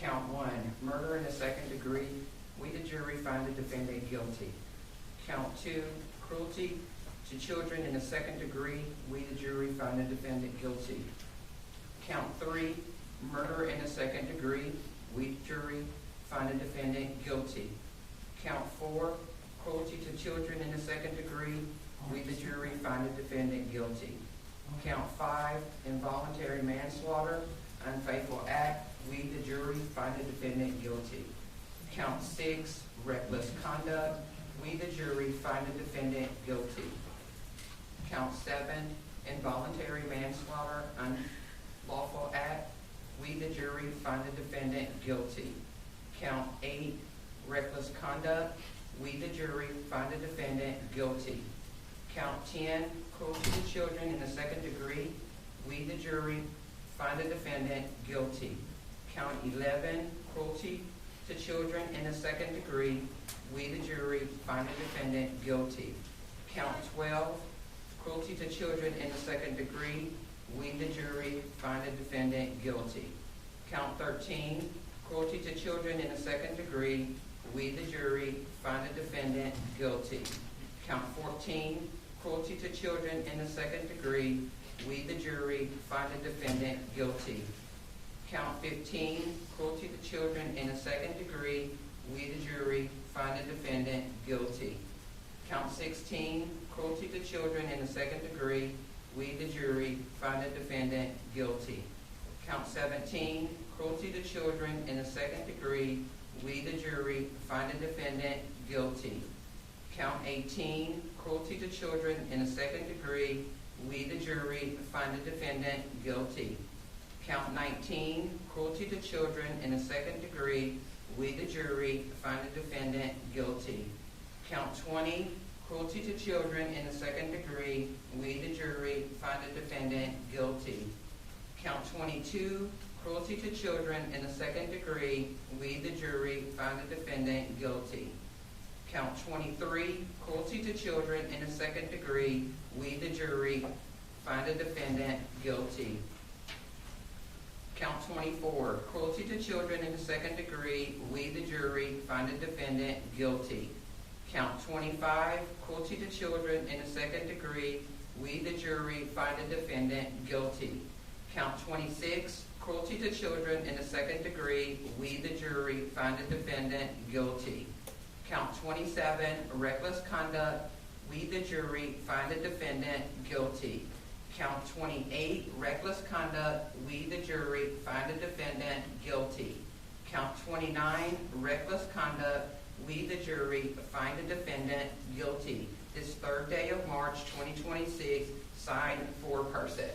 Count one, murder in the second degree. We, the jury, find the defendant guilty. Count two, cruelty to children in the second degree. We, the jury, find the defendant guilty. Count three, murder in the second degree. We, the jury, find the defendant guilty. Count four, cruelty to children in the second degree. We, the jury, find the defendant guilty. Count five, involuntary manslaughter, unfaithful act. We, the jury, find the defendant guilty. Count six, reckless conduct. We, the jury, find the defendant guilty. Count seven, involuntary manslaughter, unlawful act. We, the jury, find the defendant guilty. Count eight, reckless conduct. We, the jury, find the defendant guilty. Count 10, cruelty to children in the second degree. We, the jury, find the defendant guilty. Count 11, cruelty to children in the second degree. We, the jury, find the defendant guilty. Count 12, cruelty to children in the second degree. We, the jury, find the defendant guilty. Count 13, cruelty to children in the second degree. We, the jury, find the defendant guilty. Count 14, cruelty to children in the second degree. We, the jury, find the defendant guilty. Count 15, cruelty to children in the second degree. We, the jury, find the defendant guilty. Count 16, cruelty to children in the second degree. We, the jury, find the defendant guilty. Count 17, cruelty to children in the second degree. We, the jury, find the defendant guilty. Count 18, cruelty to children in the second degree. We, the jury, find the defendant guilty. Count 19, cruelty to children in the second degree. We, the jury, find the defendant guilty. Count 20, cruelty to children in the second degree. We, the jury, find the defendant guilty. Count 22, cruelty to children in the second degree. We, the jury, find the defendant guilty. Count 23, cruelty to children in the second degree. We, the jury, find the defendant guilty. Count 24, cruelty to children in the second degree. We, the jury, find the defendant guilty. Count 25, cruelty to children in the second degree. We, the jury, find the defendant guilty. Count 26, cruelty to children in the second degree. We, the jury, find the defendant guilty. Count 27, reckless conduct. We, the jury, find the defendant guilty. Count 28, reckless conduct. We, the jury, find the defendant guilty. Count 29, reckless conduct. We, the jury, find the defendant guilty. This third day of March 2026, signed for person.